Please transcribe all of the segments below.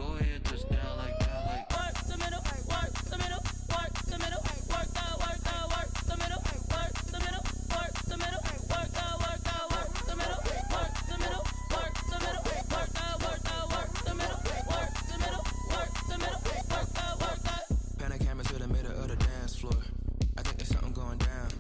Go ahead, touchdown like that, like work the middle, work the middle, work the middle, work the middle, work the middle, work the middle, work the middle, work the middle, work the middle, work the middle, work the middle, work the middle, work the middle, work the middle, work the. Pan a camera to the middle of the dance floor. I think there's something going down.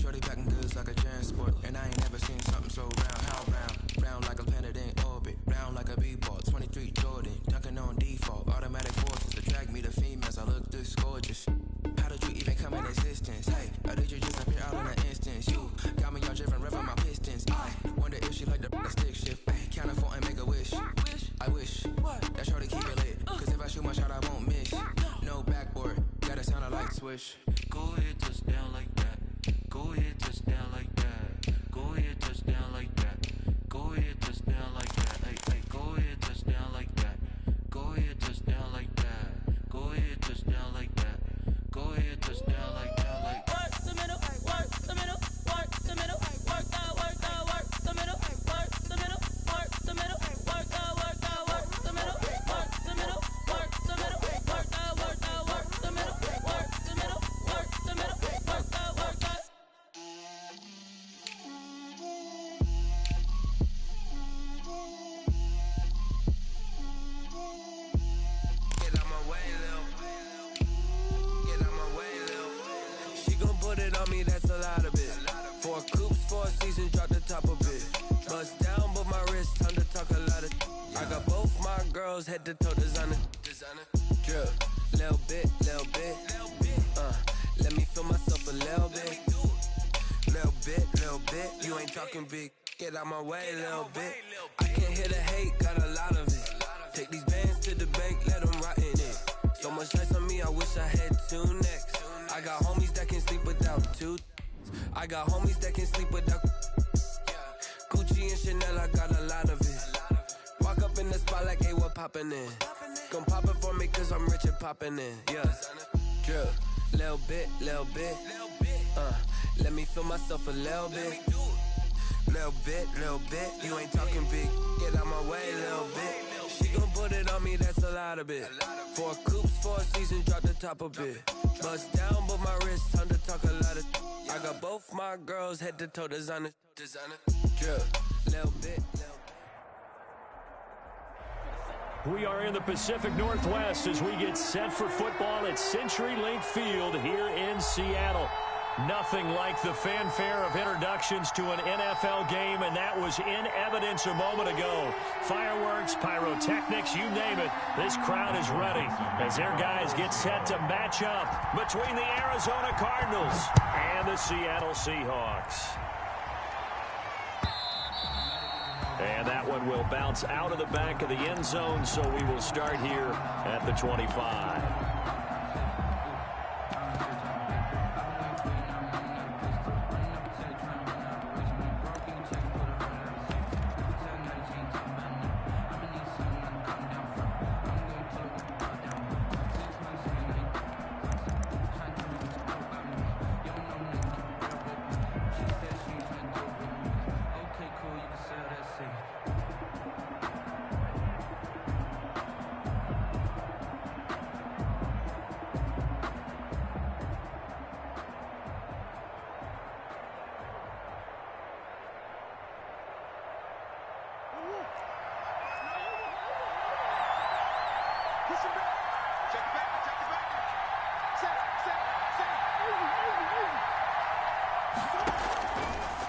Shorty packing goods like a transport, and I ain't never seen something so round. How round? Round like a planet in orbit, round like a b-ball. 23 Jordan, dunking on default. Automatic forces attract me to females. I look this gorgeous. How did you even come in existence? Hey, or did you just appear out in an instance? You got me all driven, revving my pistons. I wonder if she like the stick shift. Hey, count it 4 and make a wish. I wish that shorty keep it lit, cause if I shoot my shot, I won't miss. No backboard, gotta sound a light switch. Go ahead, touchdown like that. Go ahead, touchdown like that. Go ahead, touchdown like that. Go ahead, touchdown like that. Hey, go ahead, touchdown like that. Go ahead, touchdown like that. Go ahead, touchdown like that. Go ahead, touchdown like that. Like work the middle, work the middle, work the middle, work the middle, work the middle, work the middle, work the middle, work the middle, work the middle, work the middle, work the middle, work the middle, work the middle, work the middle, work the. Get out my way, Lil. Get out my way, Lil. She gon' put it on me, that's a lot of it. 4 coops, 4 seasons, drop the top a bit. Bust down, but my wrist, time to talk a lot of. I got both my girls head to toe designer. Drip, little bit, little bit. Let me feel myself a little bit. Little bit. You ain't talking big. Get out my way, little bit. I can't hear the hate, got a lot of it. Take these bands to the bank, let them rot in it. So much ice on me, I wish I had 2 necks. I got homies that can sleep without 2. I got homies that can sleep without. Gucci and Chanel, I got a lot of it. Walk up in the spot like, hey, what poppin' in? Gon' pop it for me, cause I'm rich and poppin' in. Yeah, drip, little bit. Let me feel myself a little bit. Little bit. You ain't talking big. Get out my way, little bit. She gon' put it on me, that's a lot of it. 4 coops, 4 seasons, drop the top a bit. Bust down, but my wrist, time to talk a lot of. I got both my girls head to toe designer. Drip, little bit. We are in the Pacific Northwest as we get set for football at CenturyLink Field here in Seattle. Nothing like the fanfare of introductions to an NFL game, and that was in evidence a moment ago. Fireworks, pyrotechnics, you name it. This crowd is ready as their guys get set to match up between the Arizona Cardinals and the Seattle Seahawks. And that one will bounce out of the back of the end zone, so we will start here at the 25.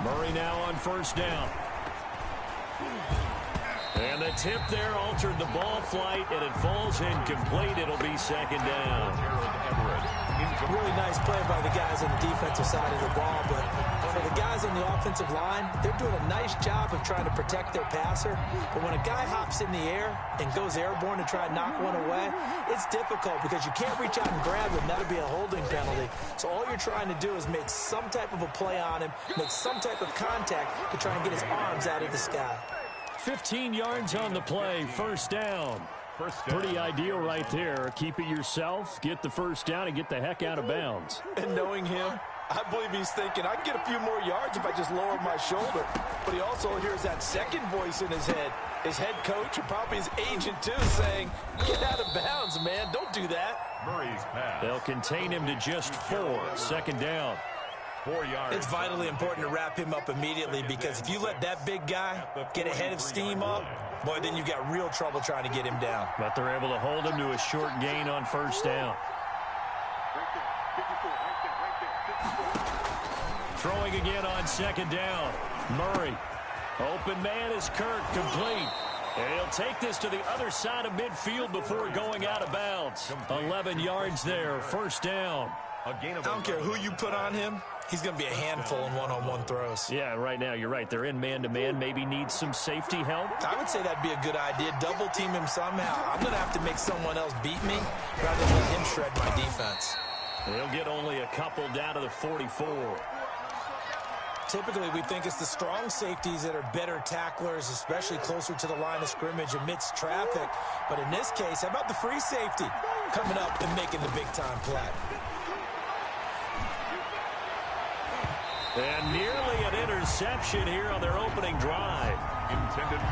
Murray now on first down. And the tip there altered the ball flight, and it falls incomplete. It'll be second down. Really nice play by the guys on the defensive side of the ball, but for the guys on the offensive line, they're doing a nice job of trying to protect their passer. But when a guy hops in the air and goes airborne to try and knock one away, it's difficult because you can't reach out and grab him. That'll be a holding penalty. So all you're trying to do is make some type of a play on him, make some type of contact to try and get his arms out of the sky. 15 yards on the play, first down. Pretty ideal right there. Keep it yourself, get the first down, and get the heck out of bounds. And knowing him, I believe he's thinking, I can get a few more yards if I just lower my shoulder. But he also hears that second voice in his head. His head coach and probably his agent, too, saying, get out of bounds, man. Don't do that. Murray's pass. They'll contain him to just 4. Second down. 4 yards. It's vitally important to wrap him up immediately because if you let that big guy get a head of steam up, boy, then you've got real trouble trying to get him down. But they're able to hold him to a short gain on first down. Throwing again on second down. Murray. Open man is Kirk, complete. And he'll take this to the other side of midfield before going out of bounds. 11 yards there, first down. I don't care who you put on him. He's going to be a handful in one-on-one throws. Yeah, right now, you're right. They're in man-to-man. Maybe need some safety help. I would say that'd be a good idea. Double team him somehow. I'm going to have to make someone else beat me rather than let him shred my defense. They'll get only a couple down to the 44. Typically, we think it's the strong safeties that are better tacklers, especially closer to the line of scrimmage amidst traffic. But in this case, how about the free safety coming up and making the big-time play? And nearly an interception here on their opening drive.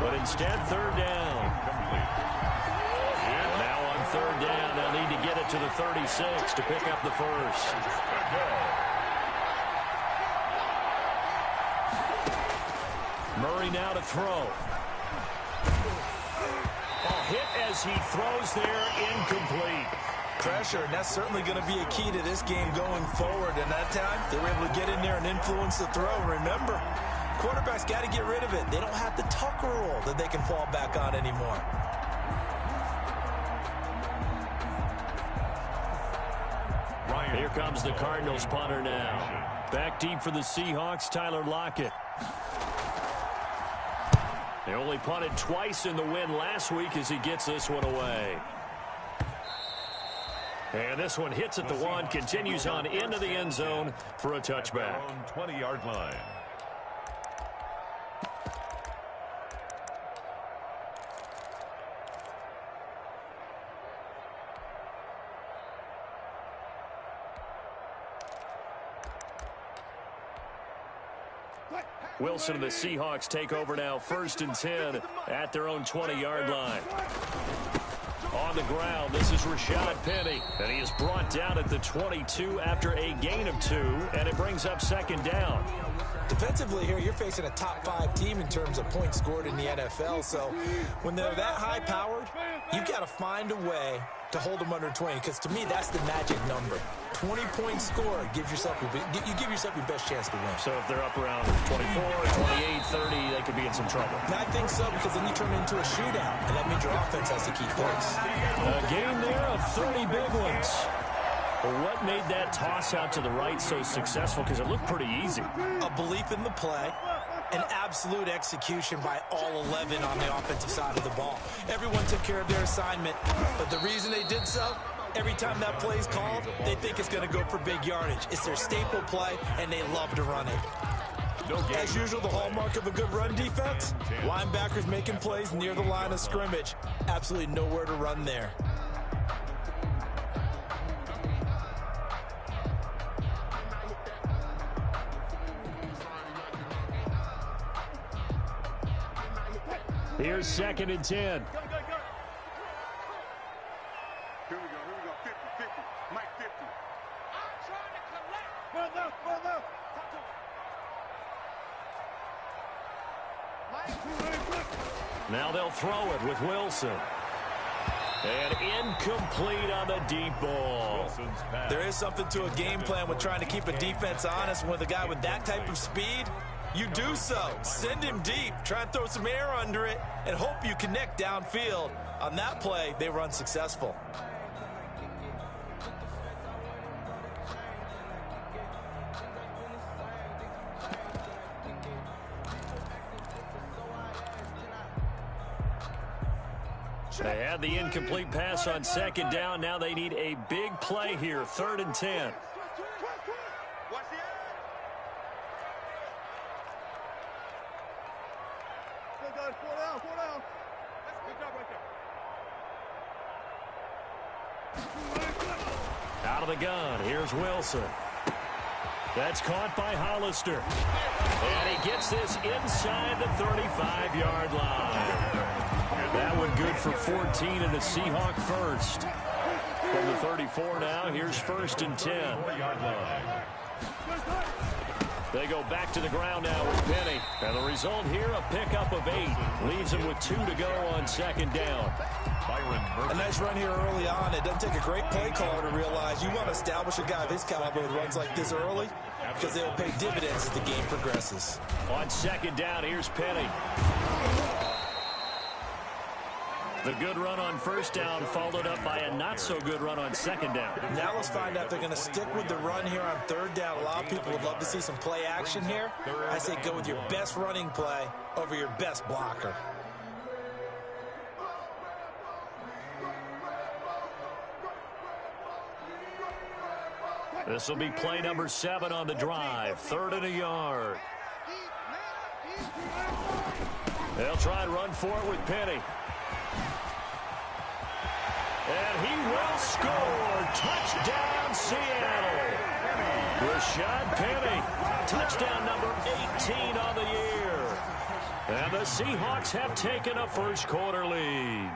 But instead, third down. And now on third down, they'll need to get it to the 36 to pick up the first. Murray now to throw. Hit as he throws there, incomplete. Pressure, and that's certainly going to be a key to this game going forward. And that time, they were able to get in there and influence the throw. Remember, quarterbacks got to get rid of it. They don't have the Tucker rule that they can fall back on anymore. Here comes the Cardinals punter now. Back deep for the Seahawks, Tyler Lockett. They only punted twice in the win last week as he gets this one away. And this one hits at the 1, continues on into the end zone for a touchback. 20-yard line. Wilson and the Seahawks take over now, 1st and 10 at their own 20-yard line. On the ground, this is Rashad Penny, and he is brought down at the 22 after a gain of 2, and it brings up second down. Defensively here, you're facing a top-5 team in terms of points scored in the NFL, so when they're that high-powered, you've got to find a way to hold them under 20, because to me, that's the magic number. 20 points scored, you give yourself your best chance to win. So if they're up around 24, 28, 30, they could be in some trouble. And I think so, because then you turn it into a shootout, and that means your offense has to keep pace. A game there of 30 big ones. But what made that toss out to the right so successful? Because it looked pretty easy. A belief in the play, an absolute execution by all 11 on the offensive side of the ball. Everyone took care of their assignment, but the reason they did so, every time that play is called, they think it's going to go for big yardage. It's their staple play, and they love to run it. As usual, the hallmark of a good run defense, linebackers making plays near the line of scrimmage. Absolutely nowhere to run there. Here's 2nd and 10. Here we go, 50, Mike 50. I'm trying to collect. Further. Now they'll throw it with Wilson. And incomplete on the deep ball. There is something to a game plan with trying to keep a defense honest. With a guy with that type of speed, you do so. Send him deep. Try and throw some air under it and hope you connect downfield. On that play, they were unsuccessful. They had the incomplete pass on 2nd down. Now they need a big play here, 3rd and 10. Out of the gun, here's Wilson. That's caught by Hollister. And he gets this inside the 35-yard line. That one good for 14 and a Seahawk first. From the 34 now, here's 1st and 10. They go back to the ground now with Penny. And the result here, a pickup of 8. Leaves them with 2 to go on 2nd down. A nice run here early on. It doesn't take a great play caller to realize you want to establish a guy of his caliber with runs like this early because they will pay dividends as the game progresses. On 2nd down, here's Penny. The good run on 1st down followed up by a not-so-good run on 2nd down. Now let's find out if they're going to stick with the run here on 3rd down. A lot of people would love to see some play action here. I say go with your best running play over your best blocker. This will be play number 7 on the drive. 3rd and a yard. They'll try and run for it with Penny. And he will score. Touchdown, Seattle. Rashad Penny. Touchdown number 18 on the year. And the Seahawks have taken a first-quarter lead.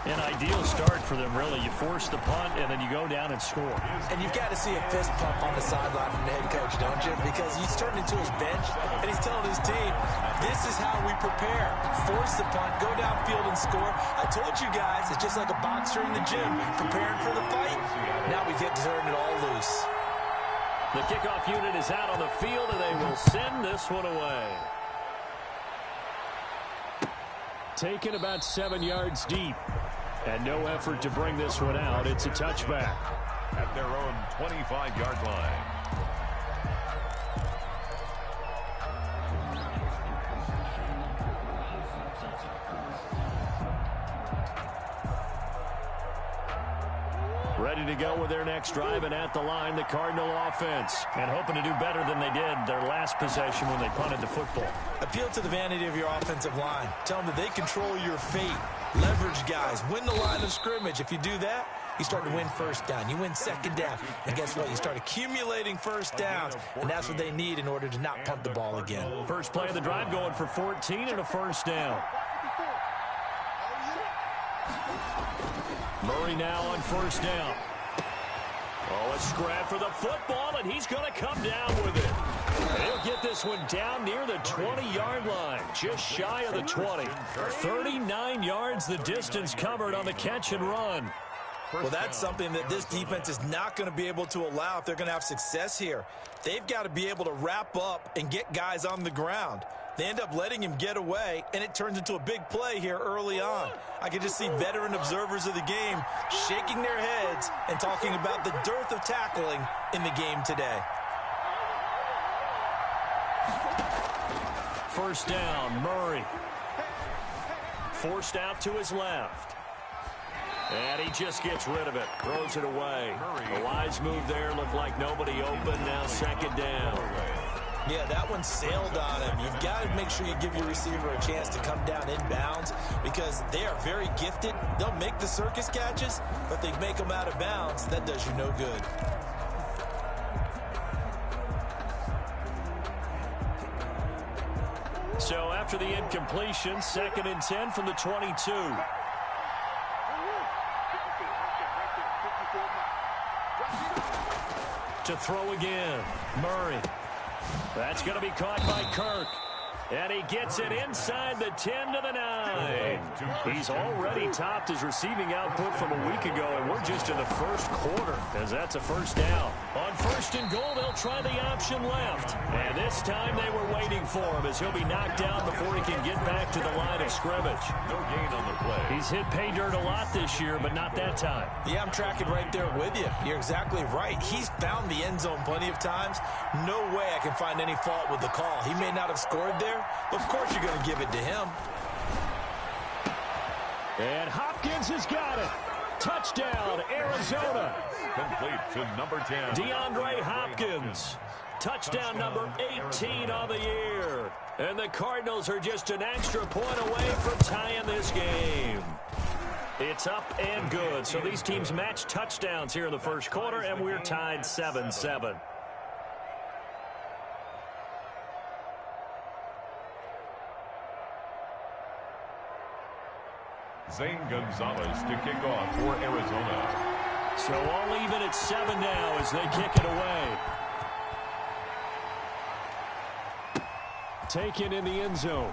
An ideal start for them, really. You force the punt, and then you go down and score. And you've got to see a fist pump on the sideline from the head coach, don't you? Because he's turned into his bench, and he's telling his team, this is how we prepare. Force the punt, go downfield and score. I told you guys, it's just like a boxer in the gym, preparing for the fight. Now we get to turn it all loose. The kickoff unit is out on the field, and they will send this one away. Taken about 7 yards deep. And no effort to bring this one out. It's a touchback. At their own 25-yard line. Ready to go with their next drive, and at the line, the Cardinal offense. And hoping to do better than they did their last possession when they punted the football. Appeal to the vanity of your offensive line. Tell them that they control your fate. Leverage guys. Win the line of scrimmage. If you do that, you start to win 1st down. You win 2nd down. And guess what? You start accumulating 1st downs. And that's what they need in order to not punt the ball again. First play of the drive going for 14 and a 1st down. Murray now on 1st down. Oh, a scrap for the football, and he's going to come down with it. He'll get this one down near the 20-yard line, just shy of the 20. 39 yards the distance covered on the catch and run. Well, that's something that this defense is not going to be able to allow if they're going to have success here. They've got to be able to wrap up and get guys on the ground. They end up letting him get away, and it turns into a big play here early on. I can just see veteran observers of the game shaking their heads and talking about the dearth of tackling in the game today. 1st down, Murray. Forced out to his left. And he just gets rid of it. Throws it away. A wise move there. Looked like nobody open. Now 2nd down. Yeah, that one sailed on him. You've got to make sure you give your receiver a chance to come down inbounds because they are very gifted. They'll make the circus catches, but they make them out of bounds. That does you no good. So after the incompletion, 2nd and 10 from the 22. To throw again, Murray. That's going to be caught by Kirk. And he gets it inside the 10 to the 9. He's already topped his receiving output from a week ago, and we're just in the 1st quarter as that's a 1st down. On 1st and goal, they'll try the option left. And this time they were waiting for him as he'll be knocked down before he can get back to the line of scrimmage. No gain on the play. He's hit pay dirt a lot this year, but not that time. Yeah, I'm tracking right there with you. You're exactly right. He's found the end zone plenty of times. No way I can find any fault with the call. He may not have scored there, but of course you're going to give it to him. And Hopkins has got it. Touchdown, Arizona. Complete to number 10. DeAndre Hopkins. Touchdown number 18 on the year. And the Cardinals are just an extra point away from tying this game. It's up and good. So these teams match touchdowns here in the first quarter, and we're tied 7-7. Zane Gonzalez to kick off for Arizona. So all even at 7 now as they kick it away. Taken in the end zone.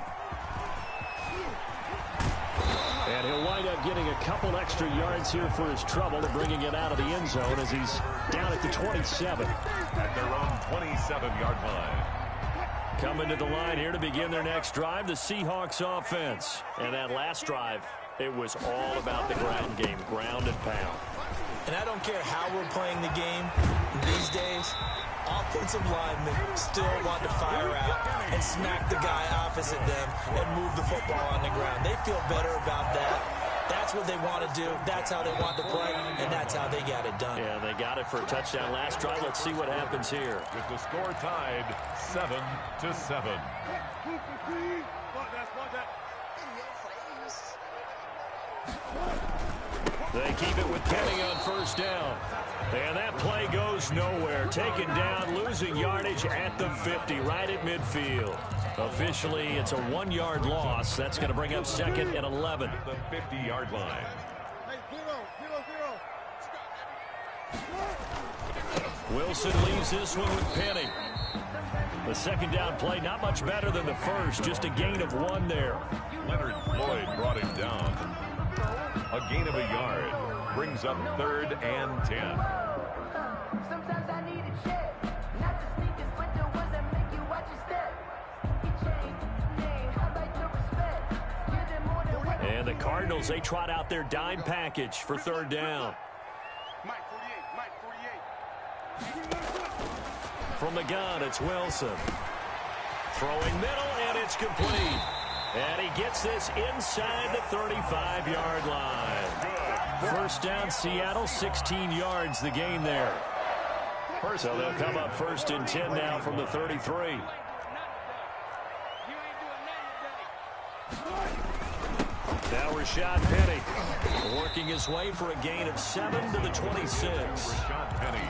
And he'll wind up getting a couple extra yards here for his trouble to bringing it out of the end zone as he's down at the 27. At their own 27-yard line. Coming to the line here to begin their next drive, the Seahawks offense. And that last drive, it was all about the ground game, ground and pound. And I don't care how we're playing the game these days, offensive linemen still want to fire out and smack the guy opposite them and move the football on the ground. They feel better about that. That's what they want to do. That's how they want to play, and that's how they got it done. Yeah, they got it for a touchdown last drive. Let's see what happens here. With the score tied 7-7. They keep it with Penny on first down. And that play goes nowhere. Taken down, losing yardage at the 50, right at midfield. Officially, it's a 1-yard loss. That's going to bring up second and 11. At the 50-yard line. Wilson leaves this one with Penny. The second down play, not much better than the first. Just a gain of 1 there. Leonard Floyd brought him down. A gain of a yard brings up 3rd and 10. Sometimes I need a check, not the sneakers, but the ones that make you watch your step. You change the name, I like the respect. Give them more than what. And the Cardinals, they trot out their dime package for 3rd down. Mike 48. From the gun, it's Wilson. Throwing middle, and it's complete. And he gets this inside the 35-yard line. First down, Seattle, 16 yards the gain there. So they'll come up 1st and 10 now from the 33. Now Rashad Penny working his way for a gain of 7 to the 26. Rashad Penny.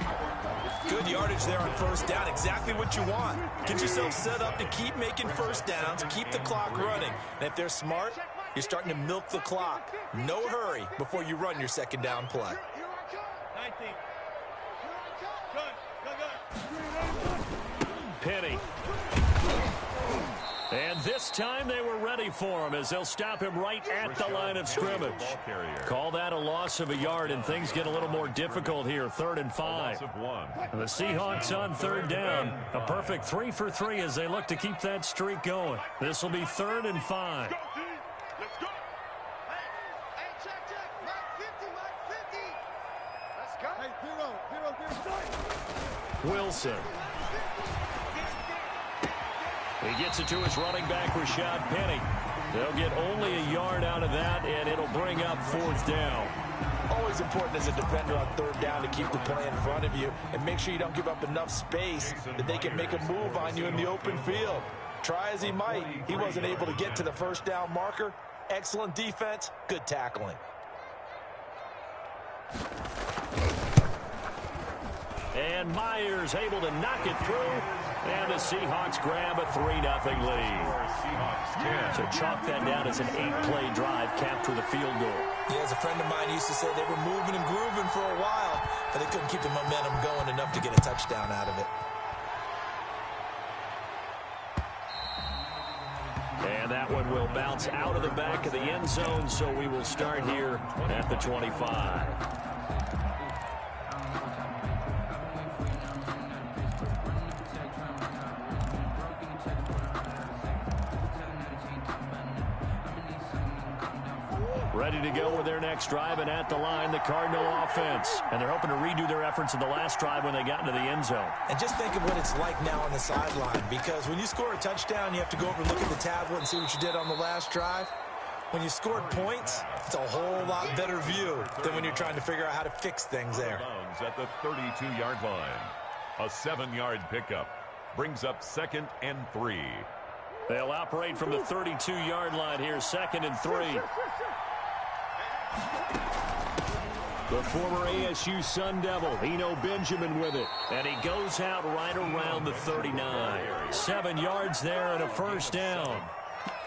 Good yardage there on first down. Exactly what you want. Get yourself set up to keep making first downs, keep the clock running. And if they're smart, you're starting to milk the clock. No hurry before you run your second down play. 19. Penny. And this time they were ready for him as they'll stop him right at the line of scrimmage. Call that a loss of a yard, and things get a little more difficult here. 3rd and 5. And the Seahawks on 3rd down. A perfect 3 for 3 as they look to keep that streak going. This will be 3rd and 5. Let's go. Hey, check. Mike 50. Let's go. Hey, 0. Wilson. He gets it to his running back, Rashad Penny. They'll get only a yard out of that, and it'll bring up 4th down. Always important as a defender on 3rd down to keep the play in front of you and make sure you don't give up enough space that they can make a move on you in the open field. Try as he might, he wasn't able to get to the first down marker. Excellent defense, good tackling. And Myers able to knock it through. And the Seahawks grab a 3-0 lead. So chalk that down as an 8-play drive capped with a field goal. Yeah, as a friend of mine used to say, they were moving and grooving for a while, but they couldn't keep the momentum going enough to get a touchdown out of it. And that one will bounce out of the back of the end zone, so we will start here at the 25. Ready to go with their next drive, and at the line, the Cardinal offense. And they're hoping to redo their efforts in the last drive when they got into the end zone. And just think of what it's like now on the sideline, because when you score a touchdown, you have to go over and look at the tablet and see what you did on the last drive. When you scored points, it's a whole lot better view than when you're trying to figure out how to fix things there. At the 32-yard line. A 7-yard pickup brings up 2nd and 3. They'll operate from the 32-yard line here, 2nd and 3. The former ASU Sun Devil, Eno Benjamin with it. And he goes out right around the 39. 7 yards there and a first down.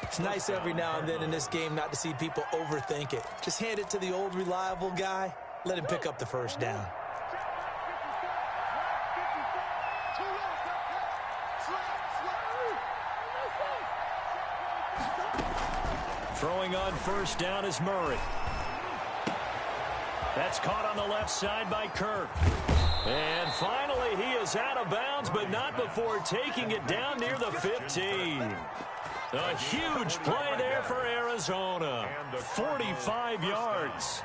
It's nice every now and then in this game not to see people overthink it. Just hand it to the old reliable guy. Let him pick up the first down. Throwing on first down is Murray. That's caught on the left side by Kirk. And finally, he is out of bounds, but not before taking it down near the 15. A huge play there for Arizona. 45 yards.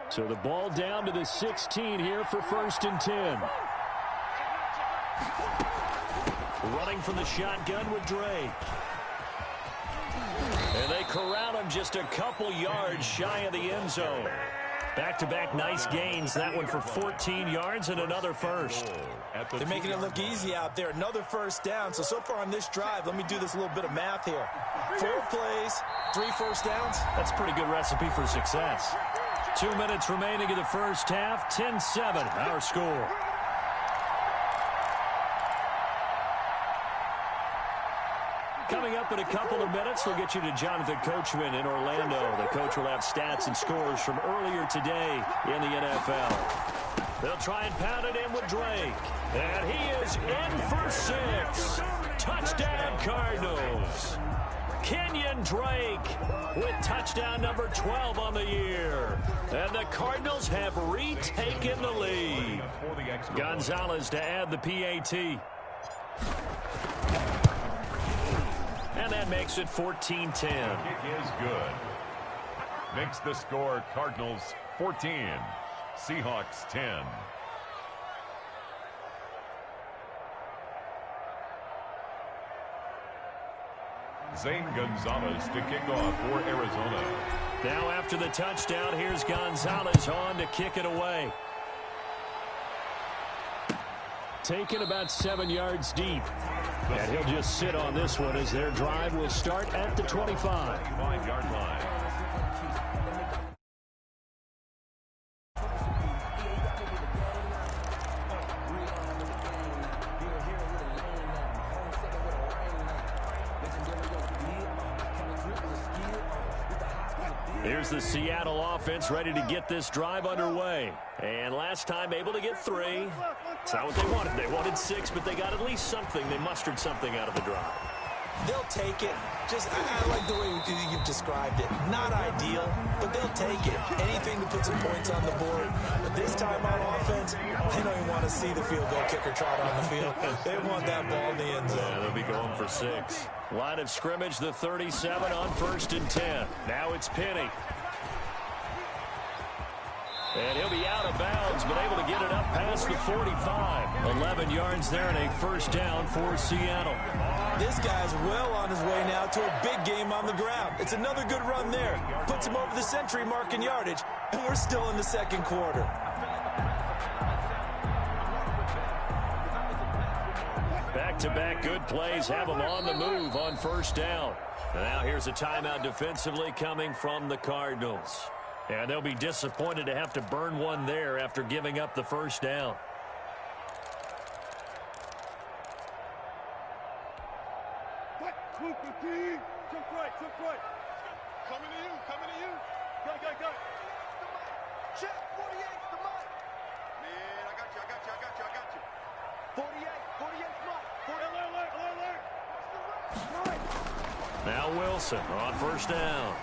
So the ball down to the 16 here for 1st and 10. Running from the shotgun with Drake. And they corral him just a couple yards shy of the end zone. Back-to-back nice gains. That one for 14 yards and another first. They're making it look easy out there. Another first down. So far on this drive, let me do this little bit of math here. 4 plays, 3 first downs. That's a pretty good recipe for success. 2 minutes remaining in the first half. 10-7, our score. Coming up in a couple of minutes, we'll get you to Jonathan Coachman in Orlando. The coach will have stats and scores from earlier today in the NFL. They'll try and pound it in with Drake. And he is in for 6. Touchdown, Cardinals. Kenyon Drake with touchdown number 12 on the year. And the Cardinals have retaken the lead. Gonzalez to add the PAT. And that makes it 14-10. Kick is good. Makes the score Cardinals 14, Seahawks 10. Zane Gonzalez to kick off for Arizona. Now after the touchdown, here's Gonzalez on to kick it away. Taken about 7 yards deep. And he'll just sit on this one as their drive will start at the 25. 5-yard line. Here's the Seattle offense ready to get this drive underway. And last time able to get 3. It's not what they wanted. They wanted 6, but they got at least something. They mustered something out of the drive. They'll take it. I like the way you've described it. Not ideal, but they'll take it. Anything to put some points on the board. But this time on offense, they don't even want to see the field goal kicker trot on the field. They want that ball in the end zone. Yeah, they'll be going for 6. Line of scrimmage, the 37 on 1st and 10. Now it's Penny. And he'll be out of bounds, but able to get it up past the 45. 11 yards there and a first down for Seattle. This guy's well on his way now to a big game on the ground. It's another good run there. Puts him over the century mark in yardage, and we're still in the second quarter. Back-to-back good plays have them on the move on first down. Now here's a timeout defensively coming from the Cardinals. And they'll be disappointed to have to burn one there after giving up the first down. Took right. Coming to you. Go. Check, 48's the mic. Man, I got you. 48's mic. Alert. Now Wilson on first down.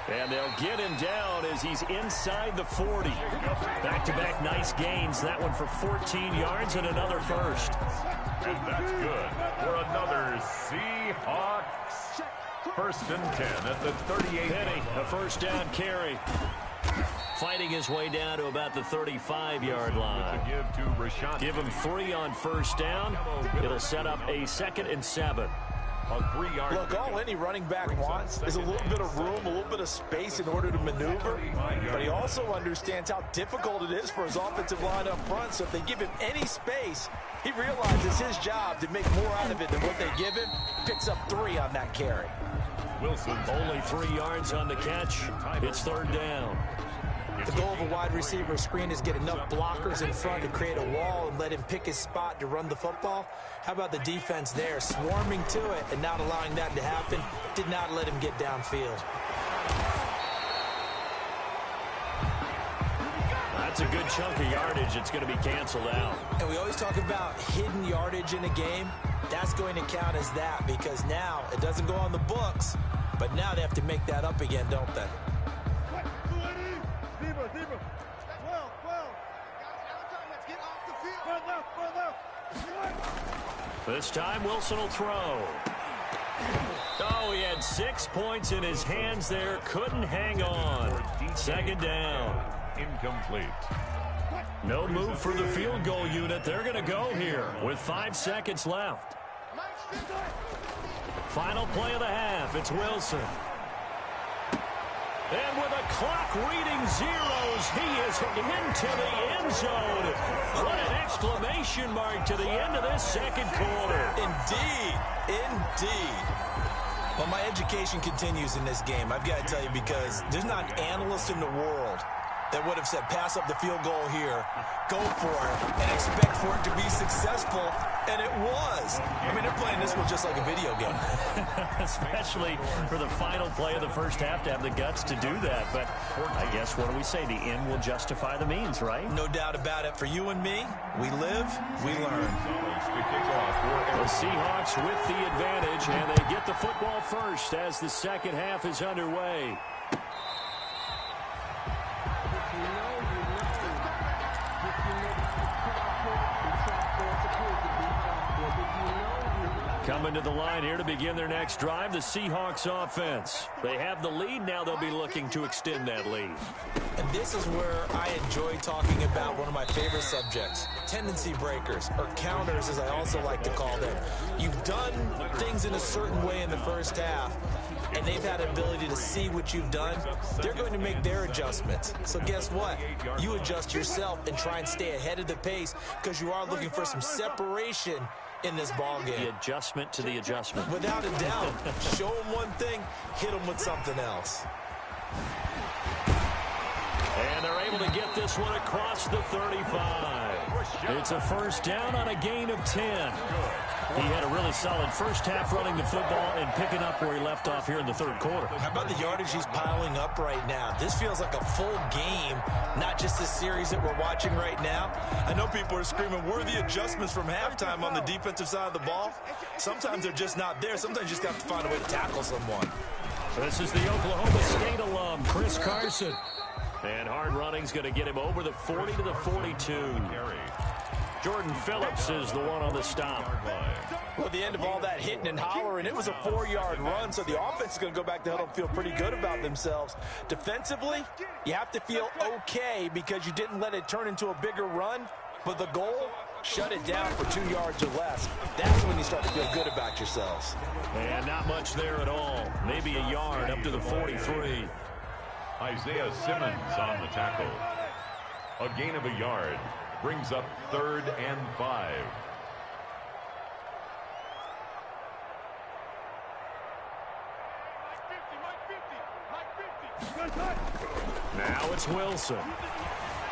And they'll get him down as he's inside the 40. Back-to-back nice gains. That one for 14 yards and another first. And that's good for another Seahawks. 1st and 10 at the 38. Penny, a first down carry. Fighting his way down to about the 35-yard line. Give him 3 on first down. It'll set up a 2nd and 7. A 3-yard. Look, all any running back wants is a little bit of room, a little bit of space in order to maneuver. But he also understands how difficult it is for his offensive line up front. So if they give him any space, he realizes his job to make more out of it than what they give him. Picks up 3 on that carry. Wilson. Only 3 yards on the catch. It's third down. The goal of a wide receiver screen is get enough blockers in front to create a wall and let him pick his spot to run the football. How about the defense there, swarming to it and not allowing that to happen? Did not let him get downfield. That's a good chunk of yardage. It's going to be canceled out. And we always talk about hidden yardage in a game. That's going to count as that because now it doesn't go on the books, but now they have to make that up again, don't they? This time Wilson will throw. Oh, he had 6 points in his hands there. Couldn't hang on. Second down. Incomplete. No move for the field goal unit. They're going to go here with 5 seconds left. Final play of the half. It's Wilson. And with a clock reading zeros, he is into the end zone. What an exclamation mark to the end of this second quarter. Indeed. Indeed. Well, my education continues in this game. I've got to tell you because there's not an analyst in the world that would have said pass up the field goal here, go for it, and expect for it to be successful, and it was. I mean, they're playing this one just like a video game. Especially for the final play of the first half to have the guts to do that. But I guess, what do we say? The end will justify the means, right? No doubt about it. For you and me, we live, we learn. The Seahawks with the advantage, and they get the football first as the second half is underway. Coming to the line here to begin their next drive, the Seahawks offense. They have the lead. Now they'll be looking to extend that lead. And this is where I enjoy talking about one of my favorite subjects, tendency breakers, or counters as I also like to call them. You've done things in a certain way in the first half, and they've had an ability to see what you've done. They're going to make their adjustments. So guess what? You adjust yourself and try and stay ahead of the pace because you are looking for some separation in this ball game. The adjustment to the adjustment. Without a doubt. Show them one thing, hit them with something else. And they're able to get this one across the 35. It's a first down on a gain of 10. He had a really solid first half running the football and picking up where he left off here in the third quarter. How about the yardage he's piling up right now? This feels like a full game, not just the series that we're watching right now. I know people are screaming, where are the adjustments from halftime on the defensive side of the ball? Sometimes they're just not there. Sometimes you just have to find a way to tackle someone. This is the Oklahoma State alum, Chris Carson. And hard running's going to get him over the 40 to the 42. Jordan Phillips is the one on the stop. Well, at the end of all that hitting and hollering, it was a 4-yard run, so the offense is going to go back to huddle and feel pretty good about themselves. Defensively, you have to feel okay because you didn't let it turn into a bigger run, but the goal, shut it down for 2 yards or less. That's when you start to feel good about yourselves. And not much there at all. Maybe a yard up to the 43. Isaiah Simmons on the tackle. A gain of a yard brings up 3rd and 5. Now it's Wilson.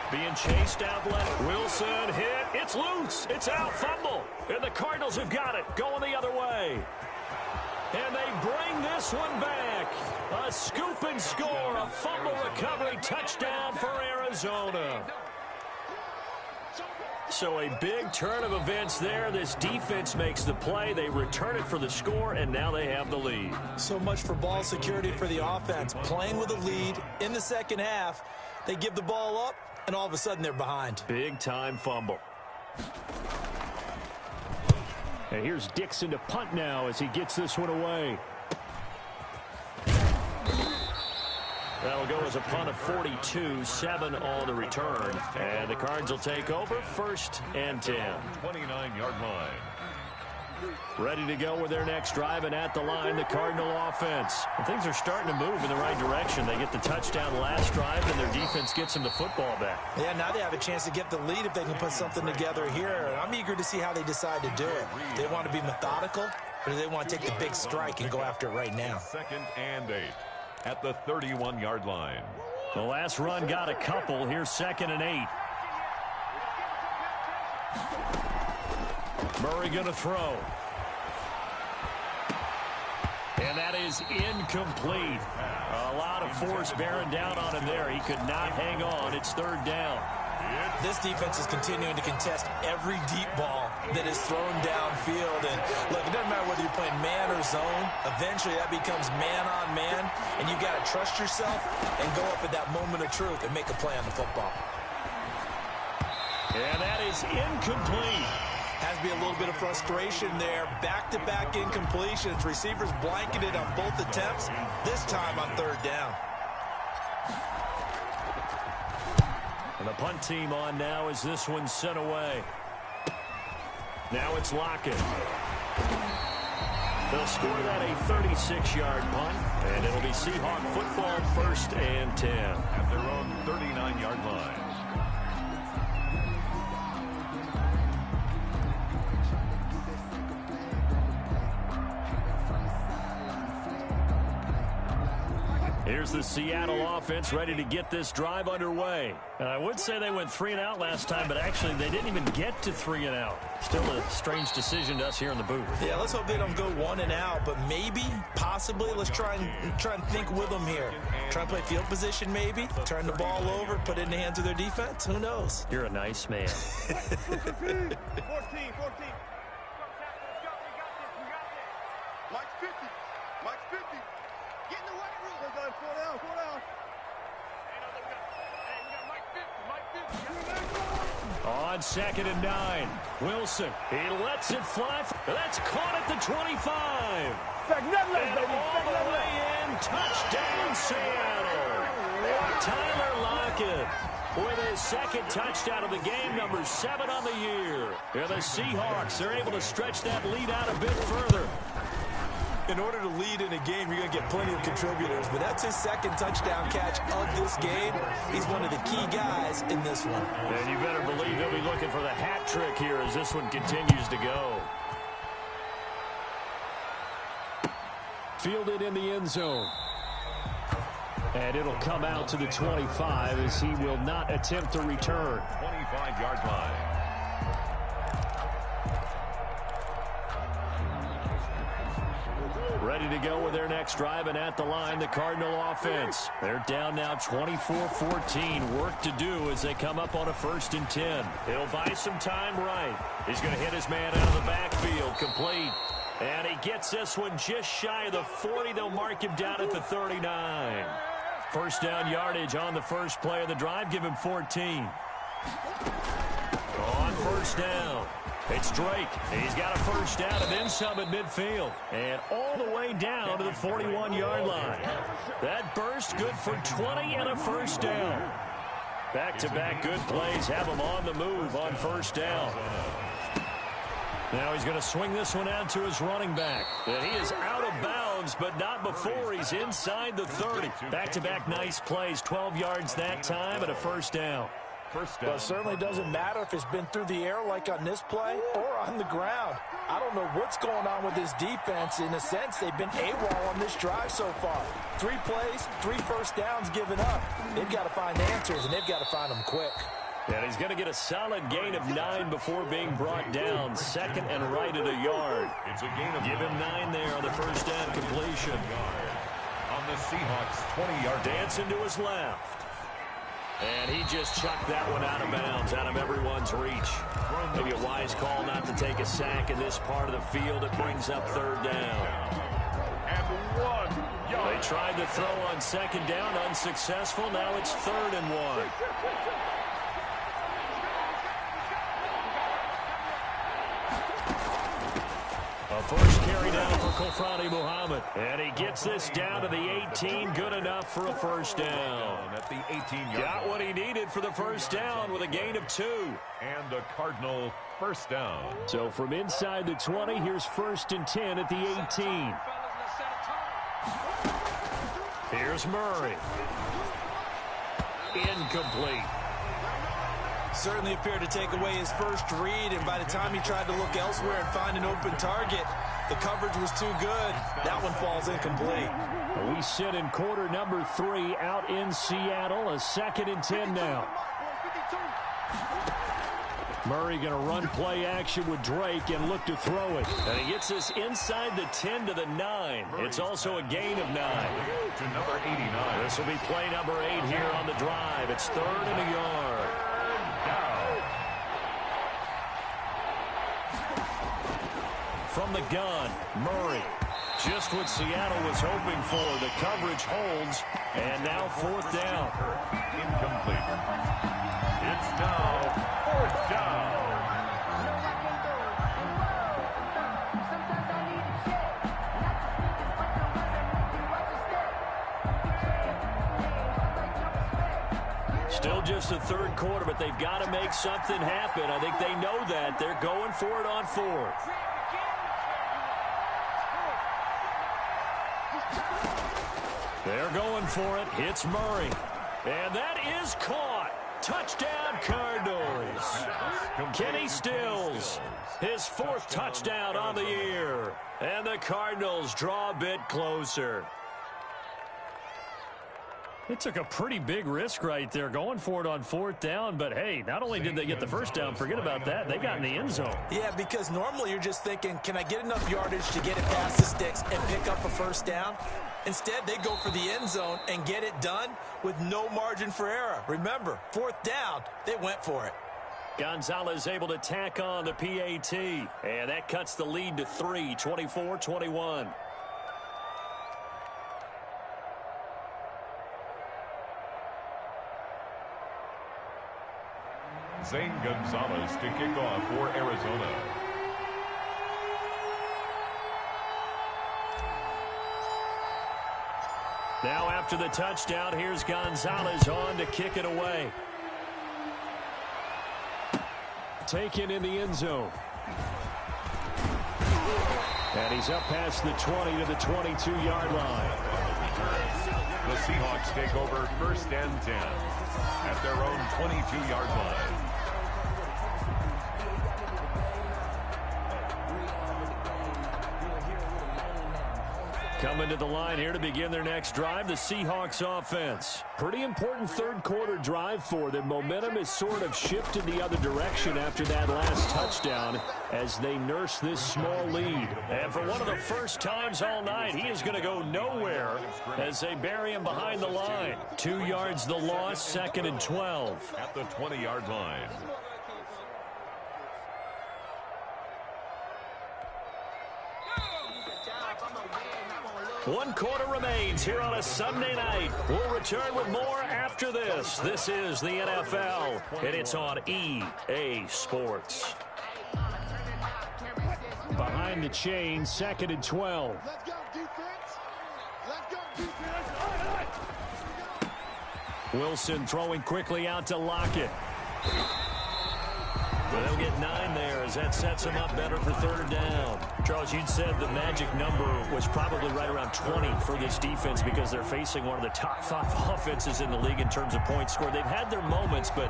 Being chased out left. Wilson hit. It's loose. It's out. Fumble. And the Cardinals have got it. Going the other way. And they bring this one back. A scoop and score. A fumble recovery touchdown for Arizona. So a big turn of events there. This defense makes the play. They return it for the score, and now they have the lead. So much for ball security for the offense. Playing with a lead in the second half. They give the ball up, and all of a sudden they're behind. Big-time fumble. And here's Dixon to punt now as he gets this one away. That'll go as a punt of 42, 7 on the return. And the Cards will take over 1st and 10. 29-yard line. Ready to go with their next drive, and at the line, the Cardinal offense. And things are starting to move in the right direction. They get the touchdown last drive, and their defense gets them the football back. Yeah, now they have a chance to get the lead if they can put something together here. And I'm eager to see how they decide to do it. They want to be methodical, or do they want to take the big strike and go after it right now? 2nd and 8 at the 31-yard line. The last run got a couple. Here's 2nd and 8. Murray going to throw. And that is incomplete. A lot of force bearing down on him there. He could not hang on. It's 3rd down. This defense is continuing to contest every deep ball that is thrown downfield. And look, it doesn't matter whether you're playing man or zone. Eventually, that becomes man on man. And you got to trust yourself and go up at that moment of truth and make a play on the football. And that is incomplete. Has to be a little bit of frustration there. Back-to-back incompletions. Receivers blanketed on both attempts, this time on 3rd down. And the punt team on now as this one's sent away. Now it's Lockett. They'll score that a 36-yard punt, and it'll be Seahawk football 1st and 10. At their own 39-yard line. Here's the Seattle offense ready to get this drive underway. And I would say they went 3 and out last time, but actually they didn't even get to 3 and out. Still a strange decision to us here in the booth. Yeah, let's hope they don't go 1 and out, but maybe, possibly, let's try and think with them here. Try and play field position maybe, turn the ball over, put it in the hands of their defense. Who knows? You're a nice man. 14. Mike's 50. Mike's 50. Get in the white room. Go down, 4 down, 4 down. Hey, we got Mike 50, On 2nd and 9, Wilson. He lets it fly. That's caught at the 25. And all the way in, touchdown Seattle. Tyler Lockett with his 2nd touchdown of the game, number 7 on the year. And the Seahawks are able to stretch that lead out a bit further. In order to lead in a game, you're going to get plenty of contributors, but that's his 2nd touchdown catch of this game. He's one of the key guys in this one. And you better believe he'll be looking for the hat trick here as this one continues to go. Fielded in the end zone. And it'll come out to the 25 as he will not attempt to return. 25-yard line. Ready to go with their next drive, and at the line, the Cardinal offense. They're down now 24-14. Work to do as they come up on a 1st and 10. He'll buy some time right. He's going to hit his man out of the backfield. Complete. And he gets this one just shy of the 40. They'll mark him down at the 39. 1st down yardage on the first play of the drive. Give him 14. On 1st down. It's Drake. He's got a 1st down and then some at midfield. And all the way down to the 41-yard line. That burst good for 20 and a 1st down. Back-to-back good plays have him on the move on 1st down. Now he's going to swing this one out to his running back. And he is out of bounds, but not before he's inside the 30. Back-to-back nice plays, 12 yards that time and a 1st down. Well, it certainly doesn't matter if it's been through the air like on this play or on the ground. I don't know what's going on with this defense. In a sense, they've been AWOL on this drive so far. 3 plays, 3 1st downs given up. They've got to find answers, and they've got to find them quick. And he's going to get a solid gain of 9 before being brought down. 2nd and right at a yard. It's a gain of Give him 9 there on the 1st down completion. on the Seahawks 20-yard dancing to his left. And he just chucked that one out of bounds, out of everyone's reach. Maybe a wise call not to take a sack in this part of the field. It brings up 3rd down. And 1 yard. They tried to throw on 2nd down, unsuccessful. Now it's 3rd and 1. A First carry down for Kofrani Muhammad. And he gets this down to the 18. Good enough for a first down. At the 18-yard Got what he needed for the first down with a gain of 2. And a Cardinal first down. So from inside the 20, here's 1st and 10 at the 18. Here's Murray. Incomplete. Certainly appeared to take away his first read, and by the time he tried to look elsewhere and find an open target, the coverage was too good. That one falls incomplete. We sit in quarter number 3 out in Seattle. A 2nd and 10 now. Murray going to run play action with Drake and look to throw it. And he gets this inside the 10 to the 9. It's also a gain of 9. To number 89. This will be play number 8 here on the drive. It's 3rd and a yard. From the gun, Murray. Just what Seattle was hoping for. The coverage holds, and now 4th down. Incomplete. It's now 4th down. Sometimes I need a check. Not the sneakers, but the ones that make you watch your step. Still just the 3rd quarter, but they've got to make something happen. I think they know that. They're going for it on 4th. They're going for it. It's Murray. And that is caught. Touchdown, Cardinals. Kenny Stills, his 4th touchdown on the year. And the Cardinals draw a bit closer. They took a pretty big risk right there going for it on 4th down. But, hey, not only did they get the first down, forget about that, they got in the end zone. Yeah, because normally you're just thinking, can I get enough yardage to get it past the sticks and pick up a first down? Instead, they go for the end zone and get it done with no margin for error. Remember, 4th down, they went for it. Gonzalez able to tack on the PAT. And that cuts the lead to 3, 24-21. Zane Gonzalez to kick off for Arizona. Now after the touchdown, here's Gonzalez on to kick it away. Taken in the end zone. And he's up past the 20 to the 22-yard line. The Seahawks take over 1st and 10 at their own 22-yard line. Coming to the line here to begin their next drive, the Seahawks offense. Pretty important 3rd quarter drive for them. Momentum has sort of shifted the other direction after that last touchdown as they nurse this small lead. And for one of the first times all night, he is going to go nowhere as they bury him behind the line. 2 yards the loss, 2nd and 12. At the 20-yard line. One quarter remains here on a Sunday night. We'll return with more after this. This is the NFL, and it's on EA Sports. Behind the chain, 2nd and 12. Let's go, defense. Let's go, defense. Wilson throwing quickly out to Lockett. But they'll get 9 there as that sets them up better for 3rd down. Charles, you'd said the magic number was probably right around 20 for this defense because they're facing one of the top 5 offenses in the league in terms of points scored. They've had their moments, but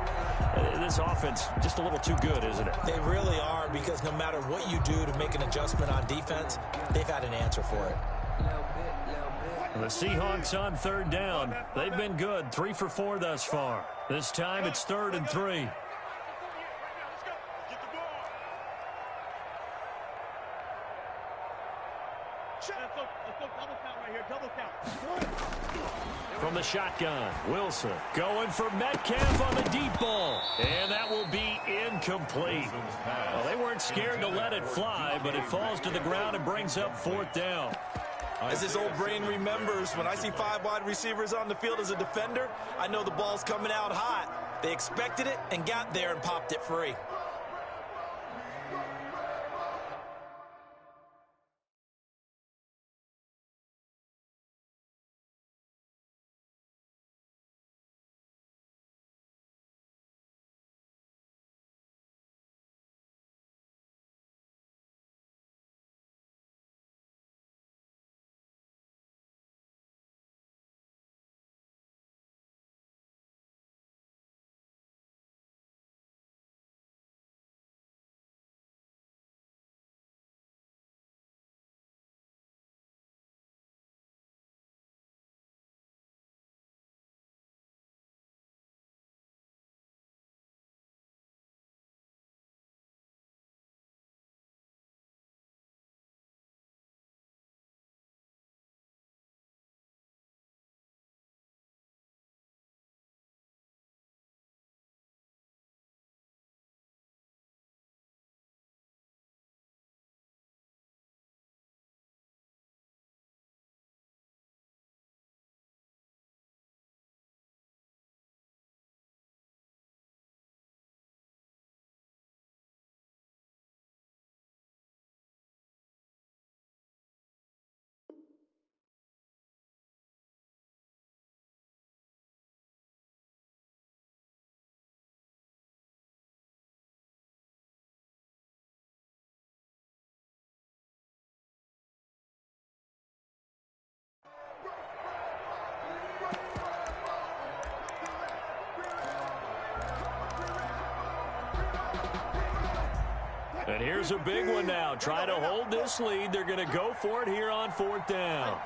this offense just a little too good, isn't it? They really are, because no matter what you do to make an adjustment on defense, they've had an answer for it. The Seahawks on 3rd down. They've been good, 3 for 4 thus far. This time it's 3rd and 3. From the shotgun, Wilson going for Metcalf on the deep ball. And that will be incomplete. Well, they weren't scared to let it fly, but it falls to the ground and brings up 4th down. As his old brain remembers, when I see 5 wide receivers on the field as a defender, I know the ball's coming out hot. They expected it and got there and popped it free. here's a big one now. Try to hold this lead. They're going to go for it here on 4th down.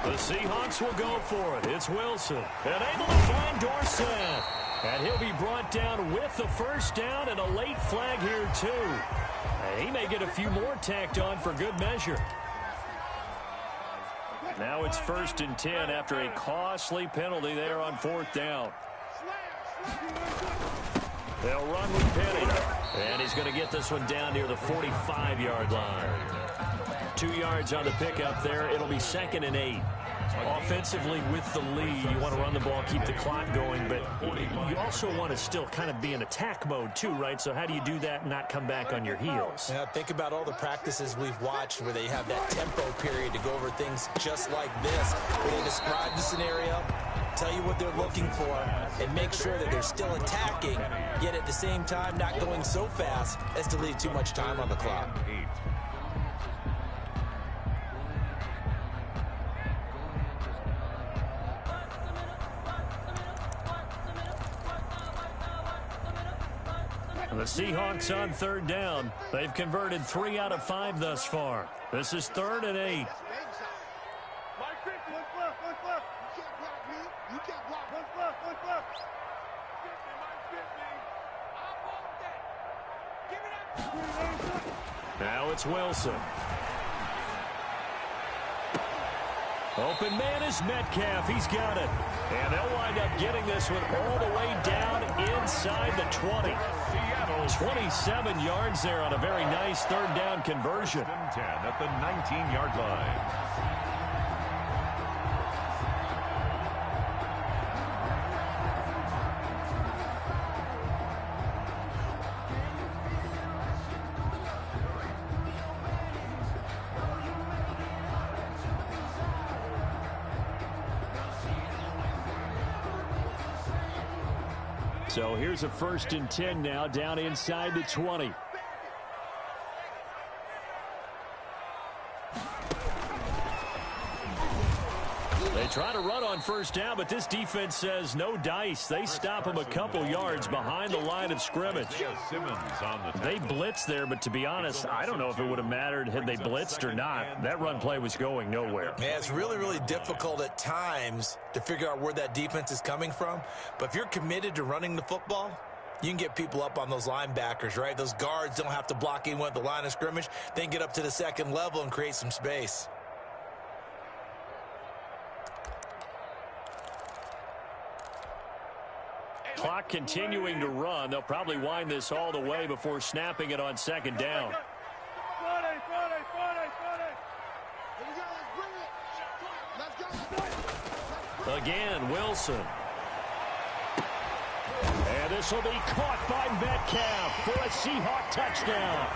The Seahawks will go for it. It's Wilson. And able to find Dorsett. And he'll be brought down with the first down and a late flag here, too. He may get a few more tacked on for good measure. Now it's 1st and 10 after a costly penalty there on 4th down. They'll run with Penny. And he's going to get this one down near the 45-yard line. 2 yards on the pickup there. It'll be 2nd and 8. Offensively with the lead, you want to run the ball, keep the clock going, but you also want to still kind of be in attack mode too, right? So how do you do that and not come back on your heels? Yeah, think about all the practices we've watched where they have that tempo period to go over things just like this, where they describe the scenario, tell you what they're looking for, and make sure that they're still attacking, yet at the same time not going so fast as to leave too much time on the clock. The Seahawks on 3rd down. They've converted 3 out of 5 thus far. This is 3rd and 8. Now it's Wilson. Open man is Metcalf. He's got it. And they'll wind up getting this one all the way down inside the 20. 27 yards there on a very nice 3rd down conversion. 10 at the 19-yard line. So here's a 1st and 10 now down inside the 20. They try to run on 1st down, but this defense says no dice. They stop them a couple yards behind the line of scrimmage. They blitzed there, but to be honest, I don't know if it would have mattered had they blitzed or not. That run play was going nowhere. Yeah, it's really, really difficult at times to figure out where that defense is coming from. But if you're committed to running the football, you can get people up on those linebackers, right? Those guards don't have to block anyone at the line of scrimmage. They can get up to the 2nd level and create some space. Clock continuing to run. They'll probably wind this all the way before snapping it on 2nd down. Again, Wilson. And this will be caught by Metcalf for a Seahawk touchdown.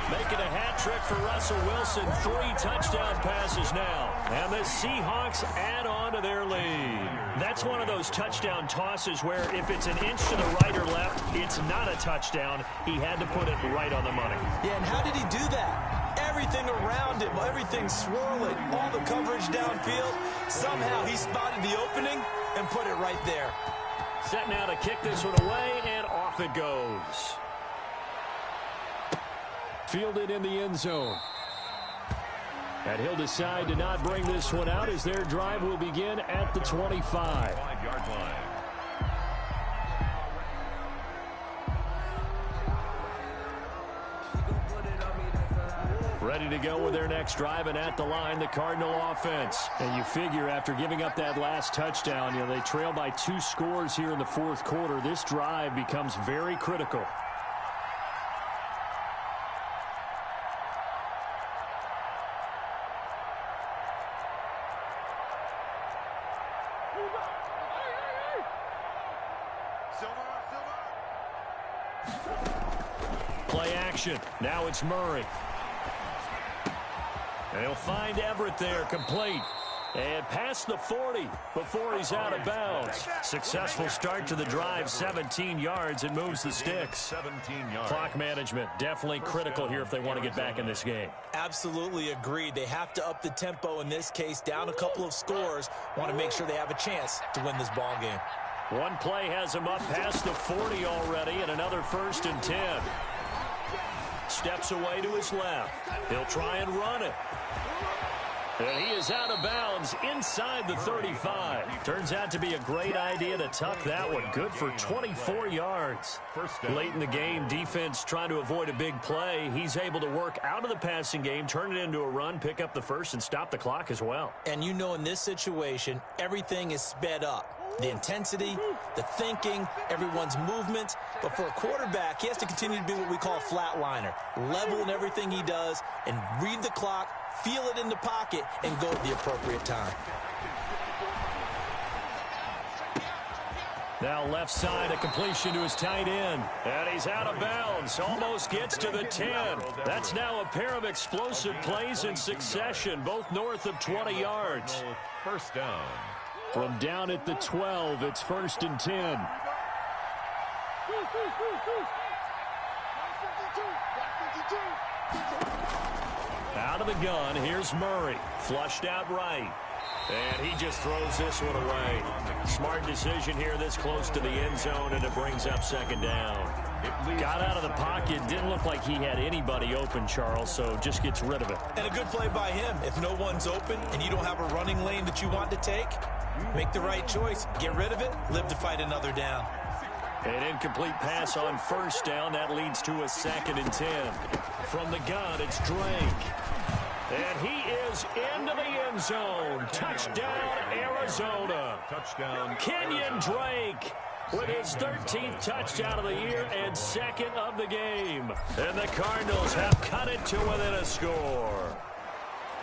Making a hat trick for Russell Wilson. 3 touchdown passes now. And the Seahawks add on to their lead. That's one of those touchdown tosses where if it's an inch to the right or left, it's not a touchdown. He had to put it right on the money. Yeah, and how did he do that? Everything around him, everything swirling, all the coverage downfield. Somehow he spotted the opening and put it right there. Set now to kick this one away, and off it goes. Fielded in the end zone. And he'll decide to not bring this one out as their drive will begin at the 25. 5-yard line. Ready to go with their next drive, and at the line, the Cardinal offense. And you figure after giving up that last touchdown, they trail by 2 scores here in the 4th quarter. This drive becomes very critical. Play action. Now it's Murray. And he'll find Everett there, complete. And past the 40 before he's out of bounds. Successful start to the drive, 17 yards, and moves the sticks. 17 yards. Clock management, definitely critical here if they want to get back in this game. Absolutely agreed. They have to up the tempo in this case, down a couple of scores. Want to make sure they have a chance to win this ball game. One play has him up past the 40 already, and another 1st and 10. Steps away to his left. He'll try and run it. And he is out of bounds inside the 35. Turns out to be a great idea to tuck that one. Good for 24 yards. Late in the game, defense trying to avoid a big play. He's able to work out of the passing game, turn it into a run, pick up the first, and stop the clock as well. And you know in this situation, everything is sped up. The intensity, the thinking, everyone's movement. But for a quarterback, he has to continue to be what we call a flatliner. Level in everything he does and read the clock, feel it in the pocket, and go at the appropriate time. Now left side, a completion to his tight end. And he's out of bounds. Almost gets to the 10. That's now a pair of explosive plays in succession, both north of 20 yards. First down. From down at the 12, it's 1st and 10. Out of the gun, here's Murray. Flushed out right. And he just throws this one away. Smart decision here this close to the end zone, and it brings up 2nd down. Got out of the pocket. Didn't look like he had anybody open, Charles, so just gets rid of it. And a good play by him. If no one's open and you don't have a running lane that you want to take, make the right choice. Get rid of it. Live to fight another down. An incomplete pass on 1st down. That leads to a 2nd and 10. From the gun, it's Drake. And he is into the end zone. Touchdown, Arizona. Touchdown, Kenyon Drake with his 13th touchdown of the year and 2nd of the game. And the Cardinals have cut it to within a score.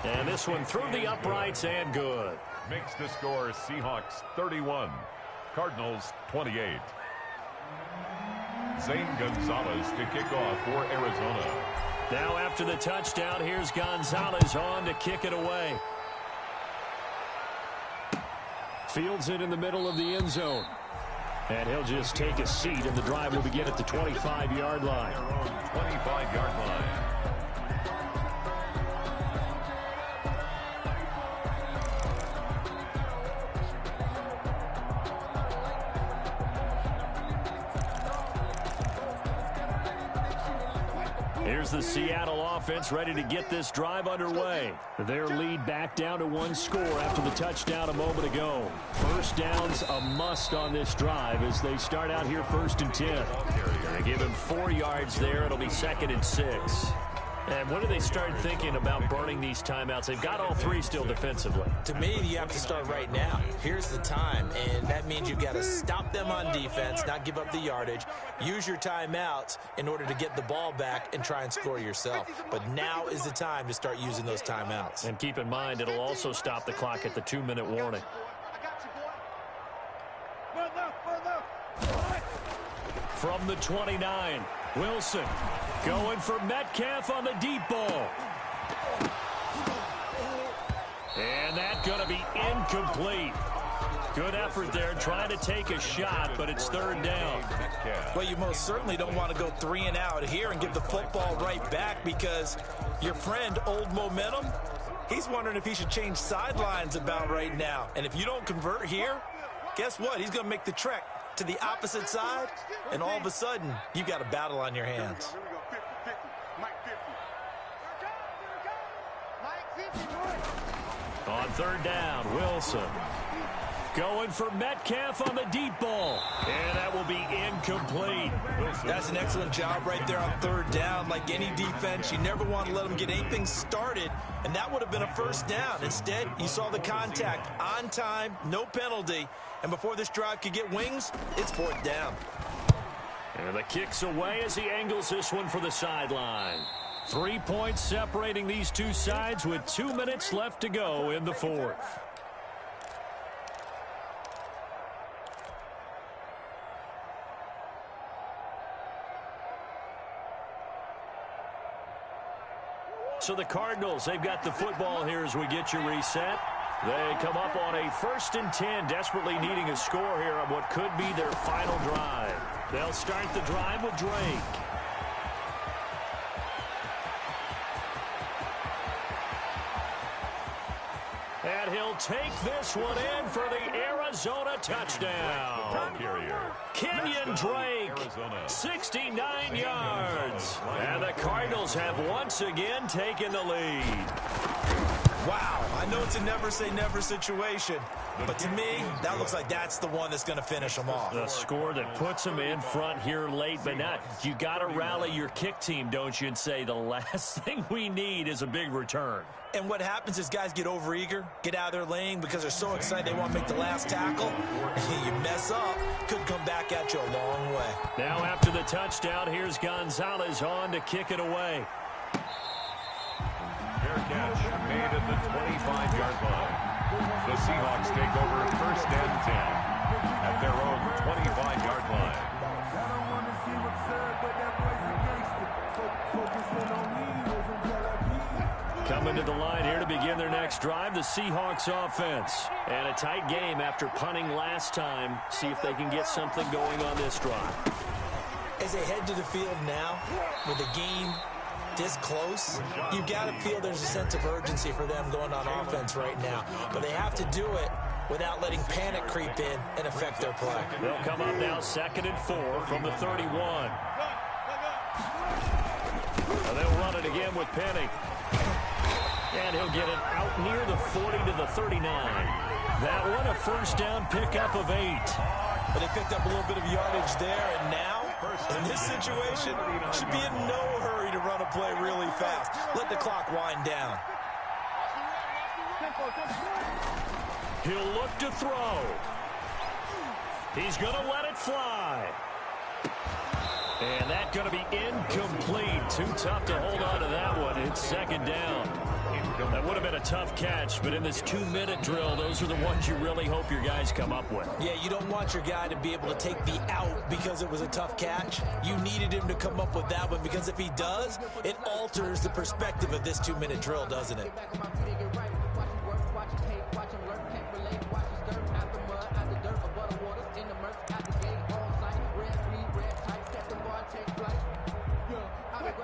And this one through the uprights and good. Makes the score Seahawks 31, Cardinals 28. Zane Gonzalez to kick off for Arizona. Now after the touchdown, here's Gonzalez on to kick it away. Fields it in the middle of the end zone. And he'll just take a seat, and the drive will begin at the 25-yard line. 25-yard line. Here's the Seattle offense ready to get this drive underway. Their lead back down to 1 score after the touchdown a moment ago. First down's a must on this drive as they start out here 1st and 10. They give him 4 yards there. It'll be 2nd and 6. And when do they start thinking about burning these timeouts? They've got all 3 still defensively. To me, you have to start right now. Here's the time, and that means you've got to stop them on defense, not give up the yardage, use your timeouts in order to get the ball back and try and score yourself. But now is the time to start using those timeouts. And keep in mind, it'll also stop the clock at the 2-minute warning. From the 29, Wilson going for Metcalf on the deep ball. And that's going to be incomplete. Good effort there trying to take a shot, but it's 3rd down. Well, you most certainly don't want to go 3 and out here and give the football right back because your friend, Old Momentum, he's wondering if he should change sidelines about right now. And if you don't convert here, guess what? He's going to make the trek to the opposite side, and all of a sudden, you've got a battle on your hands. On 3rd down, Wilson going for Metcalf on the deep ball. And that will be incomplete. That's an excellent job right there on 3rd down. Like any defense, you never want to let them get anything started, and that would have been a 1st down. Instead, you saw the contact on time, no penalty, and before this drive could get wings, it's 4th down. And the kick's away as he angles this one for the sideline. 3 points separating these two sides with 2 minutes left to go in the 4th. So the Cardinals, they've got the football here as we get you reset. They come up on a 1st and 10, desperately needing a score here on what could be their final drive. They'll start the drive with Drake. And he'll take this one in for the Arizona touchdown. Kenyon Drake, 69 yards. And the Cardinals have once again taken the lead. Wow, I know it's a never-say-never situation, but to me, that looks like that's the one that's going to finish them off. The score that puts them in front here late, but not. You got to rally your kick team, don't you, and say the last thing we need is a big return. And what happens is guys get overeager, get out of their lane because they're so excited they want to make the last tackle. You mess up, could come back at you a long way. Now after the touchdown, here's Gonzalez on to kick it away. Fair catch made at the 25-yard line. The Seahawks take over 1st and 10 at their own 25-yard line. Coming to the line here to begin their next drive, the Seahawks offense. And a tight game after punting last time. See if they can get something going on this drive. As they head to the field now, with the game this close, you've got to feel there's a sense of urgency for them going on offense right now. But they have to do it without letting panic creep in and affect their play. They'll come up now 2nd and 4 from the 31. And they'll run it again with Penny. And he'll get it out near the 40 to the 39. That one a 1st down pickup of 8. But they picked up a little bit of yardage there, and now, in this situation, should be in no hurry to run a play really fast. Let the clock wind down. He'll look to throw. He's going to let it fly. And that's going to be incomplete. Too tough to hold on to that one. It's 2nd down. That would have been a tough catch, but in this 2-minute drill, those are the ones you really hope your guys come up with. Yeah, you don't want your guy to be able to take the out because it was a tough catch. You needed him to come up with that one, because if he does, it alters the perspective of this 2-minute drill, doesn't it?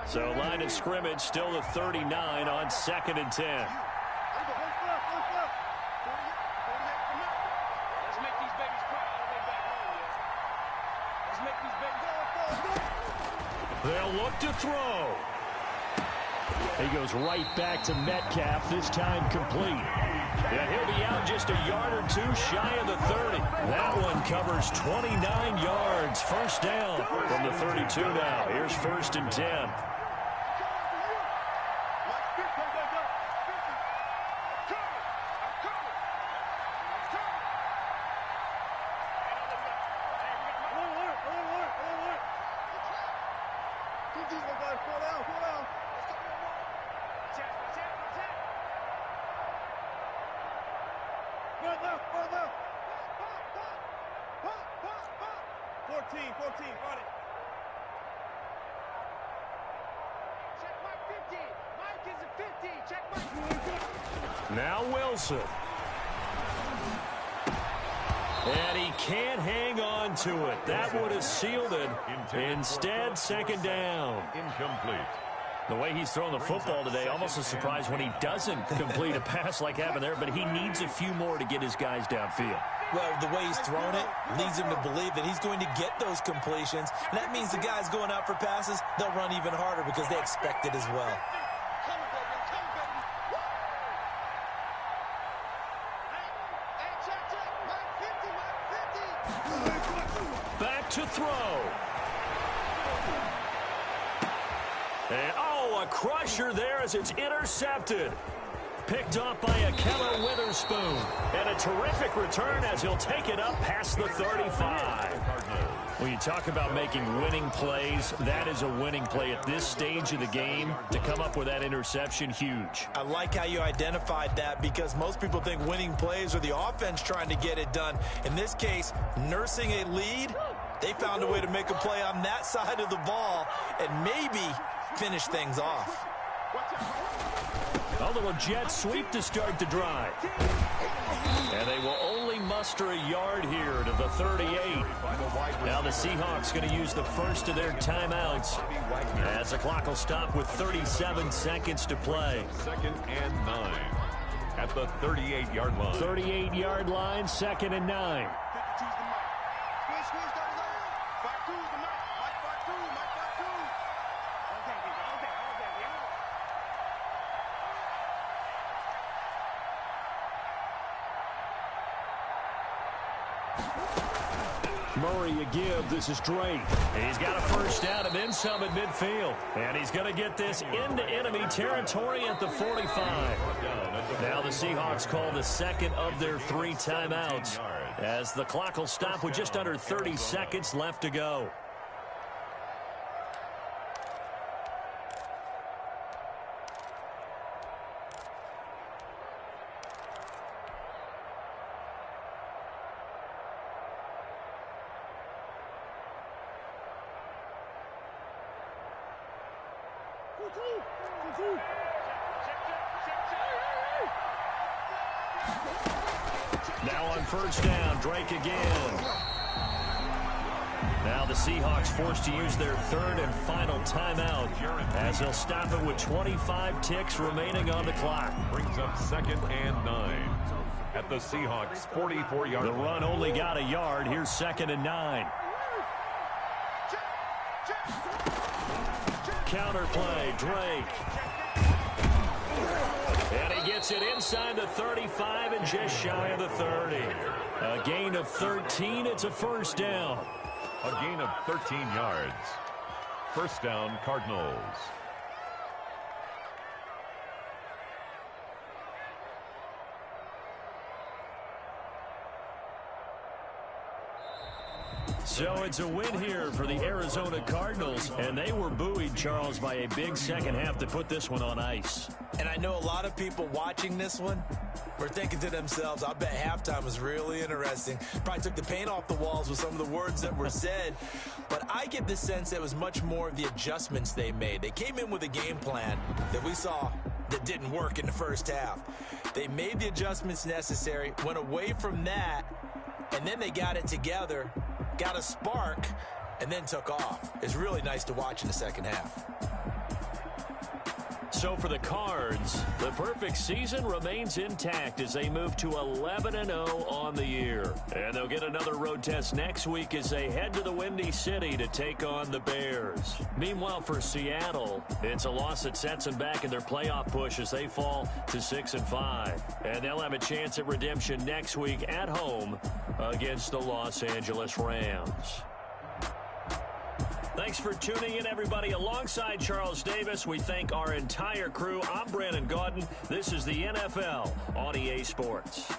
So line of scrimmage still the 39 on 2nd and 10. They'll look to throw. He goes right back to Metcalf, this time complete. And he'll be out just a yard or two shy of the 30. That one covers 29 yards. 1st down from the 32 now. Here's 1st and 10. Now Wilson. And he can't hang on to it. That would have sealed it. Instead, 2nd down. Incomplete. The way he's throwing the football today, almost a surprise when he doesn't complete a pass like happened there, but he needs a few more to get his guys downfield. Well, the way he's thrown it leads him to believe that he's going to get those completions. And that means the guys going out for passes, they'll run even harder because they expect it as well. Back to throw. And, a crusher there as it's intercepted. Picked off by Akella Witherspoon. And a terrific return as he'll take it up past the 35. When you talk about making winning plays, that is a winning play at this stage of the game. To come up with that interception, huge. I like how you identified that, because most people think winning plays are the offense trying to get it done. In this case, nursing a lead, they found a way to make a play on that side of the ball and maybe finish things off. A little jet sweep to start the drive. And they will only muster a yard here to the 38. Now the Seahawks going to use the first of their timeouts as the clock will stop with 37 seconds to play. 2nd and 9 at the 38-yard line. 38-yard line, 2nd and 9. Murray a give. This is Drake. He's got a first down and then some at midfield. And he's going to get this into enemy territory at the 45. Now the Seahawks call the second of their 3 timeouts as the clock will stop with just under 30 seconds left to go. Now on first down, Drake again. Now the Seahawks forced to use their 3rd and final timeout as they'll stop it with 25 ticks remaining on the clock. Brings up 2nd and 9 at the Seahawks 44-yard line. The run only got a yard. Here's 2nd and 9. Counter play, Drake. And he gets it inside the 35 and just shy of the 30. A gain of 13. It's a first down. A gain of 13 yards. First down, Cardinals. So it's a win here for the Arizona Cardinals, and they were buoyed, Charles, by a big second half to put this one on ice. And I know a lot of people watching this one were thinking to themselves, I bet halftime was really interesting. Probably took the paint off the walls with some of the words that were said. But I get the sense it was much more of the adjustments they made. They came in with a game plan that we saw that didn't work in the first half. They made the adjustments necessary, went away from that, and then they got it together, got a spark, and then took off. It's really nice to watch in the second half. So for the Cards, the perfect season remains intact as they move to 11-0 on the year. And they'll get another road test next week as they head to the Windy City to take on the Bears. Meanwhile, for Seattle, it's a loss that sets them back in their playoff push as they fall to 6-5. And they'll have a chance at redemption next week at home against the Los Angeles Rams. Thanks for tuning in, everybody. Alongside Charles Davis, we thank our entire crew. I'm Brandon Gaudin. This is the NFL on EA Sports.